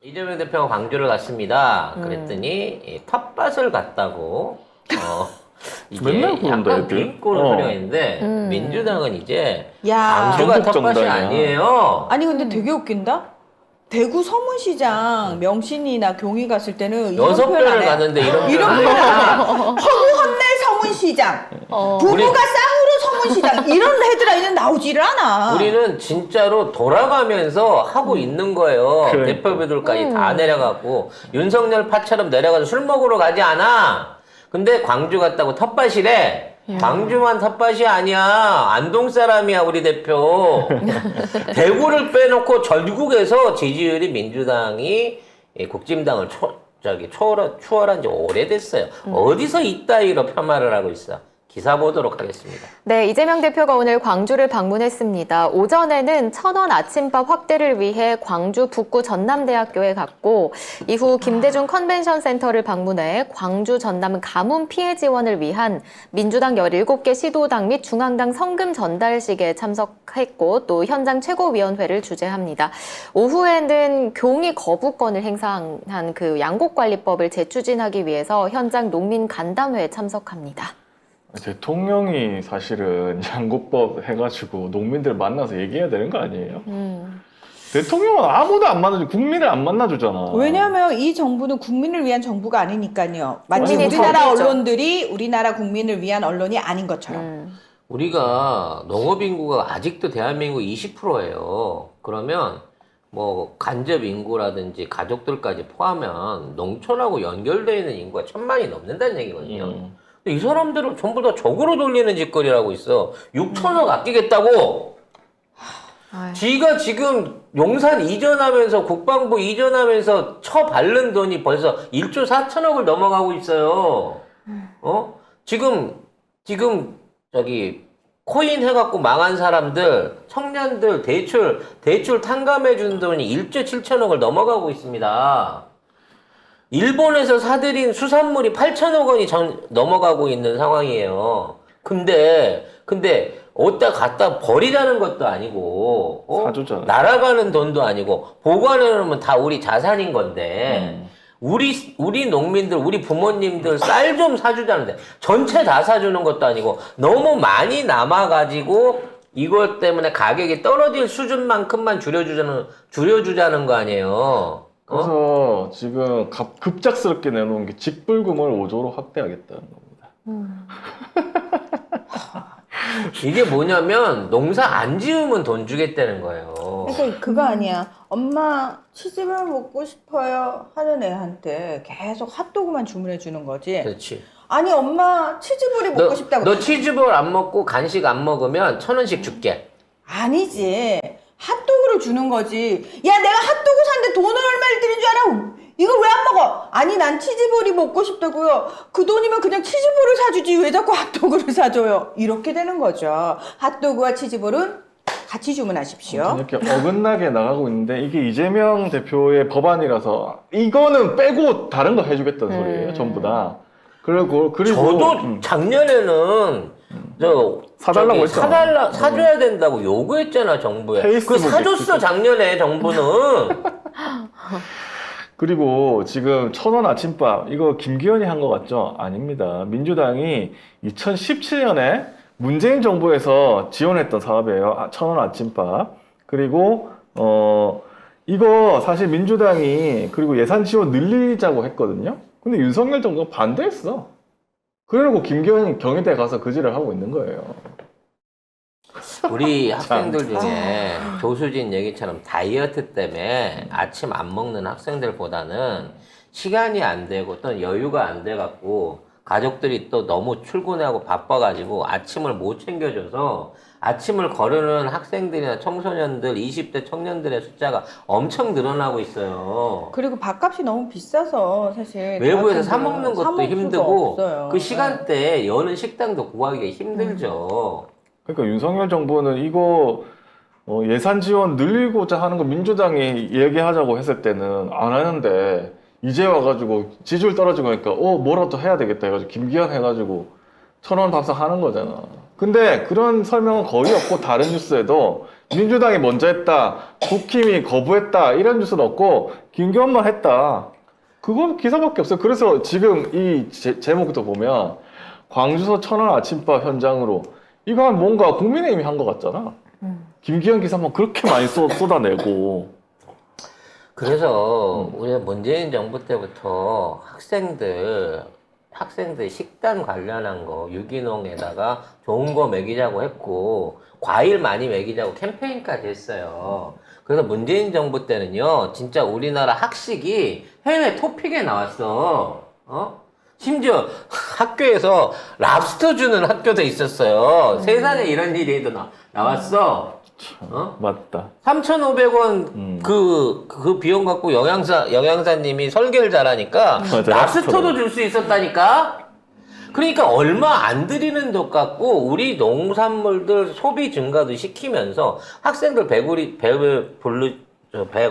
이재명 대표가 광주를 갔습니다. 그랬더니 텃밭을 갔다고 이게 맨날 그런다, 약간 애들. 빈꼴을 흐려했는데 민주당은 이제 야. 광주가 전국 텃밭이 정당이야. 아니에요. 아니 근데 되게 웃긴다. 대구 서문시장 명신이나 경위 갔을 때는 이런 6배를 가는데 이런 표현 안 해. 허무헌내 서문시장, 부부가 쌍으로 서문시장 이런 헤드라인은 나오지를 않아. 우리는 진짜로 돌아가면서 하고 있는 거예요. 그러니까. 대표들까지 다 내려가고 윤석열 파처럼 내려가서 술 먹으러 가지 않아. 근데 광주 갔다고 텃밭이래. 광주만 텃밭이 아니야. 안동 사람이야 우리 대표. 대구를 빼놓고 전국에서 지지율이 민주당이 국진당을 추월한 지 오래됐어요. 어디서 이따위로 폄하를 하고 있어. 기사 보도록 하겠습니다. 네, 이재명 대표가 오늘 광주를 방문했습니다. 오전에는 천원 아침밥 확대를 위해 광주 북구 전남대학교에 갔고 이후 김대중 컨벤션 센터를 방문해 광주 전남 가뭄 피해 지원을 위한 민주당 17개 시도당 및 중앙당 성금 전달식에 참석했고 또 현장 최고위원회를 주재합니다. 오후에는 경위 거부권을 행사한 그 양곡관리법을 재추진하기 위해서 현장 농민 간담회에 참석합니다. 대통령이 사실은 양곡법 해가지고 농민들 만나서 얘기해야 되는 거 아니에요? 대통령은 아무도 안 만나주고 국민을 안 만나주잖아. 왜냐하면 이 정부는 국민을 위한 정부가 아니니까요. 마치 국민이 우리나라 적이죠. 언론들이 우리나라 국민을 위한 언론이 아닌 것처럼. 우리가 농업 인구가 아직도 대한민국 20%예요. 그러면 뭐 간접 인구라든지 가족들까지 포함하면 농촌하고 연결되어 있는 인구가 1000만이 넘는다는 얘기거든요. 근데 이 사람들은 전부 다 적으로 돌리는 짓거리라고 있어. 6천억 아끼겠다고. 지가 지금 용산 이전하면서 국방부 이전하면서 처바른 돈이 벌써 1조 4천억을 넘어가고 있어요. 지금 저기 코인 해갖고 망한 사람들, 청년들 대출 탕감해 준 돈이 1조 7천억을 넘어가고 있습니다. 일본에서 사들인 수산물이 8천억 원이 넘어가고 있는 상황이에요. 근데 어디다 갖다 버리자는 것도 아니고, 사주잖아. 날아가는 돈도 아니고, 보관해 놓으면 다 우리 자산인 건데, 우리 농민들, 우리 부모님들 쌀 좀 사주자는데, 전체 다 사주는 것도 아니고, 너무 많이 남아가지고, 이것 때문에 가격이 떨어질 수준만큼만 줄여주자는 거 아니에요. 그래서 지금 급작스럽게 내놓은 게 직불금을 5조로 확대하겠다는 겁니다. 이게 뭐냐면 농사 안 지으면 돈 주겠다는 거예요. 그러니까 그거 아니야. 엄마 치즈볼 먹고 싶어요 하는 애한테 계속 핫도그만 주문해 주는 거지. 그렇지. 아니 엄마 치즈볼이 먹고 싶다고. 너 치즈볼 안 먹고 간식 안 먹으면 1,000원씩 줄게. 아니지. 핫도그를 주는 거지. 야 내가 핫도그 샀는데 돈을 얼마를 드린 줄 알아? 이걸 왜 안 먹어? 아니 난 치즈볼이 먹고 싶다고요. 그 돈이면 그냥 치즈볼을 사주지 왜 자꾸 핫도그를 사줘요? 이렇게 되는 거죠. 핫도그와 치즈볼은 같이 주문하십시오. 이렇게 어긋나게 나가고 있는데 이게 이재명 대표의 법안이라서 이거는 빼고 다른 거 해주겠다는 소리예요. 전부 다. 그리고 저도 작년에는 사달라고 했잖아. 사줘야 된다고 요구했잖아 정부에. 그 페이스북에 사줬어 작년에 정부는. 그리고 지금 1,000원 아침밥 이거 김기현이 한 거 같죠? 아닙니다. 민주당이 2017년에 문재인 정부에서 지원했던 사업이에요. 1,000원 아침밥. 그리고 이거 사실 민주당이 그리고 예산 지원 늘리자고 했거든요. 근데 윤석열 정부가 반대했어. 그래놓고 김기현이 경희대 가서 그 질을 하고 있는 거예요. 우리 학생들 중에 조수진 얘기처럼 다이어트 때문에 아침 안 먹는 학생들보다는 시간이 안 되고 또는 여유가 안 돼 갖고 가족들이 또 너무 출근하고 바빠가지고 아침을 못 챙겨줘서 아침을 거르는 학생들이나 청소년들, 20대 청년들의 숫자가 엄청 늘어나고 있어요. 그리고 밥값이 너무 비싸서 사실 외부에서 사 먹는 것도 먹을 수가 힘들고 없어요. 그 시간대에 여는 식당도 구하기가 힘들죠. 그러니까 윤석열 정부는 이거 예산 지원 늘리고자 하는 거 민주당이 얘기하자고 했을 때는 안 하는데 이제 와가지고 지지율 떨어지고 하니까 뭐라도 해야 되겠다 해가지고 김기현 해가지고 1,000원 밥상 하는 거잖아. 근데 그런 설명은 거의 없고 다른 뉴스에도 민주당이 먼저 했다, 국힘이 거부했다 이런 뉴스는 없고 김기현만 했다. 그건 기사밖에 없어요. 그래서 지금 이 제목도 보면 광주서 천안 아침밥 현장으로 이건 뭔가 국민의힘이 한 것 같잖아. 김기현 기사만 그렇게 많이 쏟아내고. 그래서 우리가 문재인 정부 때부터 학생들 식단 관련한 거 유기농에다가 좋은 거 먹이자고 했고 과일 많이 먹이자고 캠페인까지 했어요. 그래서 문재인 정부 때는요, 진짜 우리나라 학식이 해외 토픽에 나왔어. 심지어 학교에서 랍스터 주는 학교도 있었어요. 세상에 이런 일이 나왔어. 맞다. 3,500원 그 비용 갖고 영양사님이 설계를 잘하니까 맞아, 랍스터도 줄 수 있었다니까? 그러니까 얼마 안 들이는 돈 갖고 우리 농산물들 소비 증가도 시키면서 학생들 배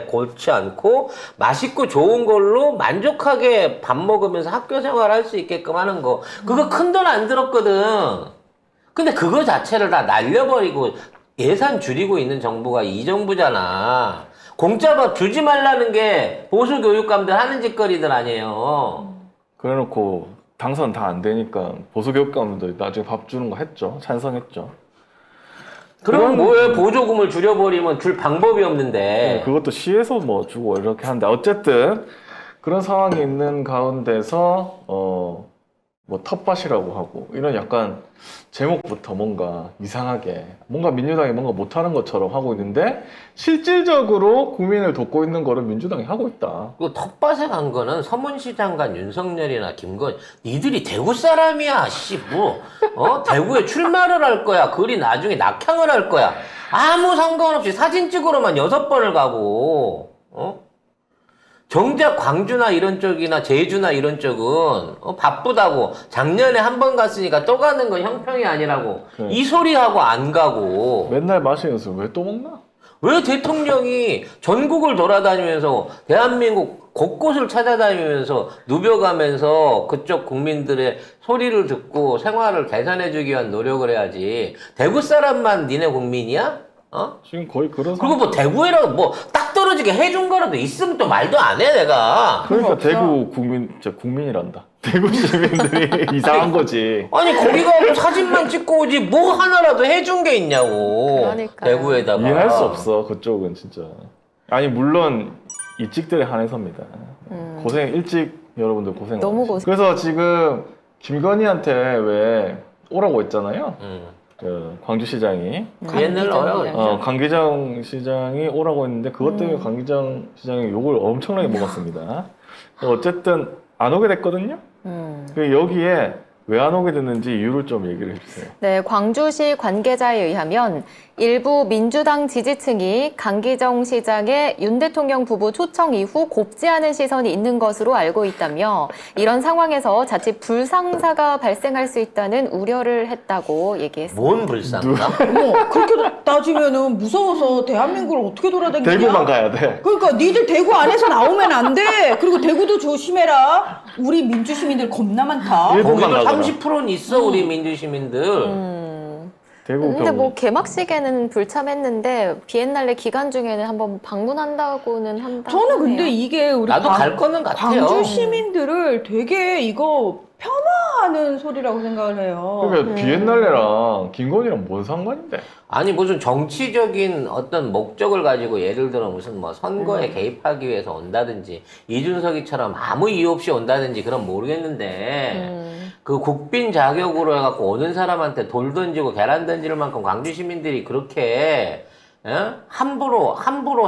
골치 않고 맛있고 좋은 걸로 만족하게 밥 먹으면서 학교 생활할 수 있게끔 하는 거. 그거 큰 돈 안 들었거든. 근데 그거 자체를 다 날려버리고 예산 줄이고 있는 정부가 이 정부잖아. 공짜 밥 주지 말라는 게 보수 교육감들 하는 짓거리들 아니에요. 그래놓고 당선 다 안 되니까 보수교육감도 나중에 밥 주는 거 했죠. 찬성했죠. 그럼 뭐에 보조금을 줄여버리면 줄 방법이 없는데. 그것도 시에서 뭐 주고 이렇게 하는데 어쨌든 그런 상황이 있는 가운데서 뭐 텃밭이라고 하고 이런 약간 제목부터 뭔가 이상하게 뭔가 민주당이 뭔가 못하는 것처럼 하고 있는데 실질적으로 국민을 돕고 있는 거를 민주당이 하고 있다. 그 텃밭에 간 거는 서문시장 간 윤석열이나 김건희 니들이 대구 사람이야. 씨 뭐 대구에 출마를 할 거야. 그리 나중에 낙향을 할 거야. 아무 상관없이 사진 찍으러만 6번을 가고 정작 광주나 이런 쪽이나 제주나 이런 쪽은 바쁘다고 작년에 한 번 갔으니까 또 가는 건 형평이 아니라고 그래. 이 소리하고 안 가고 맨날 마시는 술 왜 또 먹나? 왜 대통령이 전국을 돌아다니면서 대한민국 곳곳을 찾아다니면서 누벼가면서 그쪽 국민들의 소리를 듣고 생활을 개선해주기 위한 노력을 해야지. 대구 사람만 니네 국민이야? 지금 거의 그런 그리고 뭐 대구에라도 뭐 딱 떨어지게 해준 거라도 있으면 또 말도 안 해 내가. 그러니까 대구 국민 진짜 국민이란다. 대구 시민들이 이상한 거지. 아니 거기 가고 사진만 찍고 오지 뭐 하나라도 해준 게 있냐고. 그러니까요. 대구에다가. 이해할 수 없어 그쪽은 진짜. 아니 물론 이직들에 한해서입니다. 고생 일찍 여러분들 고생 너무 많으시죠. 고생. 그래서 지금 김건희한테 왜 오라고 했잖아요. 그 광주시장이 옛날 어려. 강기정 시장이 오라고 했는데 그것 때문에 강기정 시장이 욕을 엄청나게 먹었습니다. 어쨌든 안 오게 됐거든요. 그 여기에 왜 안 오게 됐는지 이유를 좀 얘기를 해주세요. 네, 광주시 관계자에 의하면 일부 민주당 지지층이 강기정 시장의 윤 대통령 부부 초청 이후 곱지 않은 시선이 있는 것으로 알고 있다며 이런 상황에서 자칫 불상사가 발생할 수 있다는 우려를 했다고 얘기했습니다. 뭔 불쌍가? 그렇게 따지면은 무서워서 대한민국을 어떻게 돌아다니냐? 대구만 가야 돼. 그러니까 니들 대구 안에서 나오면 안 돼. 그리고 대구도 조심해라. 우리 민주 시민들 겁나 많다. 일본만 거기도 가거나. 30%는 있어 우리 민주시민들. 대구 근데 뭐 개막식에는 불참했는데 비엔날레 기간 중에는 한번 방문한다고는 한다. 저는 근데 이게 우리 나도 갈 거는 같아요. 광주 시민들을 되게 이거 폄하하는 소리라고 생각을 해요. 그러니까 비엔날레랑 김건희랑 뭔 상관인데? 아니 무슨 정치적인 어떤 목적을 가지고 예를 들어 무슨 뭐 선거에 개입하기 위해서 온다든지 이준석이처럼 아무 이유 없이 온다든지 그런 모르겠는데 그 국빈 자격으로 해갖고 오는 사람한테 돌 던지고 계란 던질 만큼 광주 시민들이 그렇게 함부로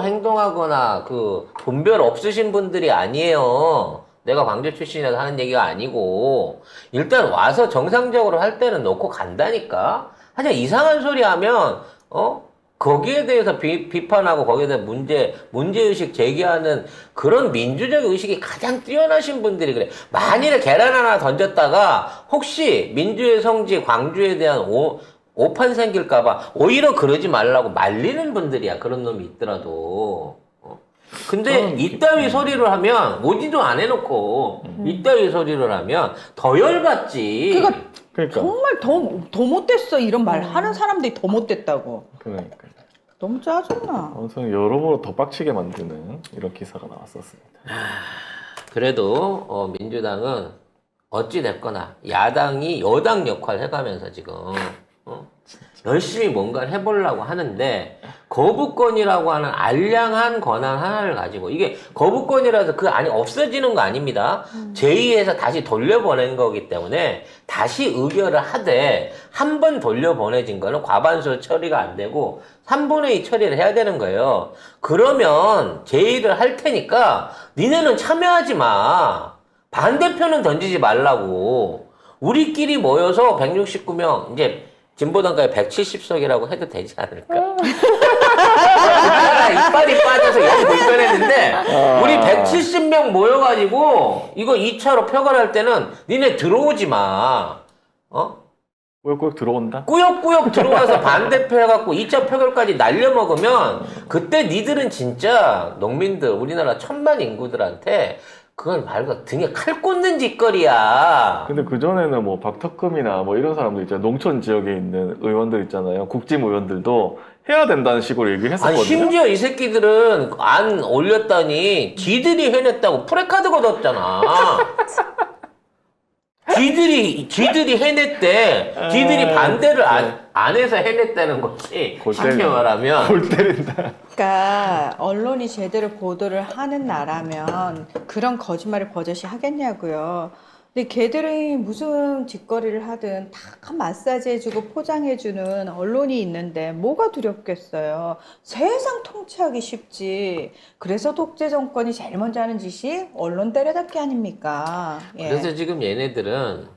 행동하거나 그 분별 없으신 분들이 아니에요. 내가 광주 출신이라서 하는 얘기가 아니고 일단 와서 정상적으로 할 때는 놓고 간다니까. 하여튼 이상한 소리 하면 거기에 대해서 비판하고 거기에 대해 문제의식 제기하는 그런 민주적 의식이 가장 뛰어나신 분들이 그래. 만일에 계란 하나 던졌다가 혹시 민주의 성지 광주에 대한 오판 생길까봐 오히려 그러지 말라고 말리는 분들이야. 그런 놈이 있더라도. 근데 이따위 소리를 하면 오지도 안 해놓고 이따위 소리를 하면 더 열받지. 그러니까 정말 더 못됐어 이런 말 하는 사람들이 더 못됐다고. 그러니까. 너무 짜증나. 아무튼 여러모로 더 빡치게 만드는 이런 기사가 나왔었습니다. 그래도 민주당은 어찌 됐거나 야당이 여당 역할을 해가면서 지금 열심히 뭔가를 해보려고 하는데 거부권이라고 하는 알량한 권한 하나를 가지고 이게 거부권이라서 그 안이 없어지는 거 아닙니다. 제2에서 다시 돌려보낸 거기 때문에 다시 의결을 하되 한 번 돌려보내진 거는 과반수 처리가 안 되고 3분의 2 처리를 해야 되는 거예요. 그러면 제2를 할 테니까 니네는 참여하지 마. 반대표는 던지지 말라고. 우리끼리 모여서 169명 이제 진보당까지 170석이라고 해도 되지 않을까? 이빨이 빠져서 영 불편했는데 우리 170명 모여가지고 이거 2차로 표결할 때는 니네 들어오지 마. 꾸역꾸역 들어온다? 꾸역꾸역 들어와서 반대표 해갖고 2차 표결까지 날려먹으면 그때 니들은 진짜 농민들 우리나라 1000만 인구들한테 그건 말고 등에 칼 꽂는 짓거리야. 근데 그전에는 뭐 박特금이나 뭐 이런 사람들 있잖아요. 농촌 지역에 있는 의원들 있잖아요. 국짐 의원들도 해야 된다는 식으로 얘기를 아니 했었거든요. 심지어 이 새끼들은 안 올렸다니 지들이 해냈다고 프레카드 걷었잖아. 지들이 해냈대. 지들이 반대를 안 해서 해냈다는 거지. 쉽게 말하면. 골 때린다. 그러니까 언론이 제대로 보도를 하는 나라면 그런 거짓말을 버젓이 하겠냐고요. 근데 걔들이 무슨 짓거리를 하든 다 마사지 해주고 포장해주는 언론이 있는데 뭐가 두렵겠어요. 세상 통치하기 쉽지. 그래서 독재 정권이 제일 먼저 하는 짓이 언론 때려잡기 아닙니까? 예. 그래서 지금 얘네들은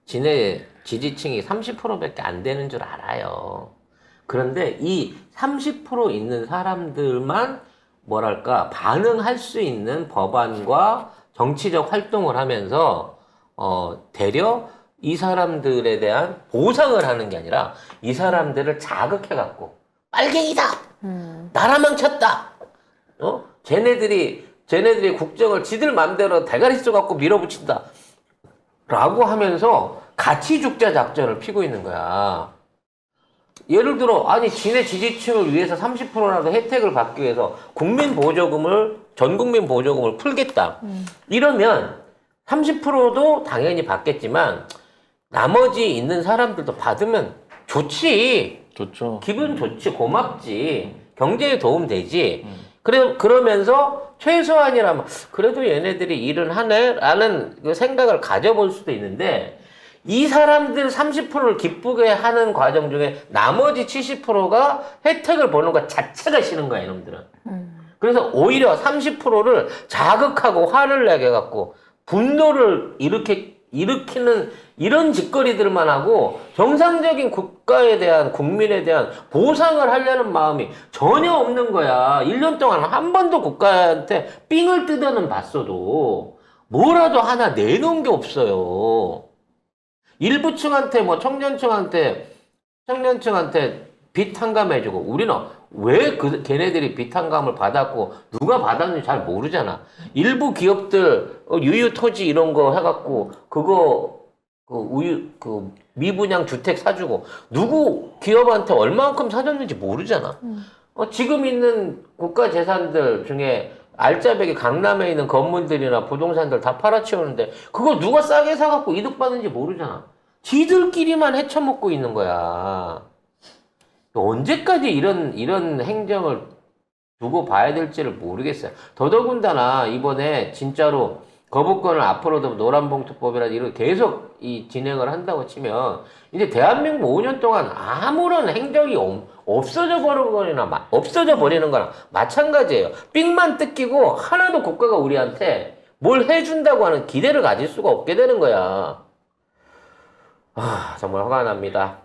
지네 지지층이 30%밖에 안 되는 줄 알아요. 그런데 이 30% 있는 사람들만 뭐랄까 반응할 수 있는 법안과 정치적 활동을 하면서 되려 이 사람들에 대한 보상을 하는 게 아니라 이 사람들을 자극해갖고 빨갱이다! 나라만 쳤다! 쟤네들이 국정을 지들 맘대로 대가리 쏘갖고 밀어붙인다! 라고 하면서 같이 죽자 작전을 피고 있는 거야. 예를 들어, 아니, 지네 지지층을 위해서 30%라도 혜택을 받기 위해서 전 국민 보조금을 풀겠다. 이러면 30%도 당연히 받겠지만 나머지 있는 사람들도 받으면 좋지. 좋죠. 기분 좋지. 고맙지. 경제에 도움 되지. 그러면서 최소한이라면 그래도 얘네들이 일은 하네? 라는 그 생각을 가져볼 수도 있는데 이 사람들 30%를 기쁘게 하는 과정 중에 나머지 70%가 혜택을 보는 것 자체가 싫은 거야, 이놈들은. 그래서 오히려 30%를 자극하고 화를 내게 해갖고 분노를 일으키는 이런 짓거리들만 하고 정상적인 국가에 대한, 국민에 대한 보상을 하려는 마음이 전혀 없는 거야. 1년 동안 한 번도 국가한테 삥을 뜯어는 봤어도 뭐라도 하나 내놓은 게 없어요. 일부층한테 뭐 청년층한테 빚 탕감해주고 우리는 왜 걔네들이 빚 탕감을 받았고 누가 받았는지 잘 모르잖아. 일부 기업들 유유 토지 이런 거 해갖고 그거 미분양 주택 사주고 누구 기업한테 얼마만큼 사줬는지 모르잖아. 지금 있는 국가 재산들 중에 알짜배기 강남에 있는 건물들이나 부동산들 다 팔아치우는데 그거 누가 싸게 사갖고 이득 받는지 모르잖아. 지들끼리만 헤쳐먹고 있는 거야. 언제까지 이런 행정을 두고 봐야 될지를 모르겠어요. 더더군다나 이번에 진짜로 거부권을 앞으로도 노란봉투법이라든지 이런 계속 진행을 한다고 치면 이제 대한민국 5년 동안 아무런 행정이 없어져 버리는 거랑 마찬가지예요. 삑만 뜯기고 하나도 국가가 우리한테 뭘 해준다고 하는 기대를 가질 수가 없게 되는 거야. 정말 화가 납니다.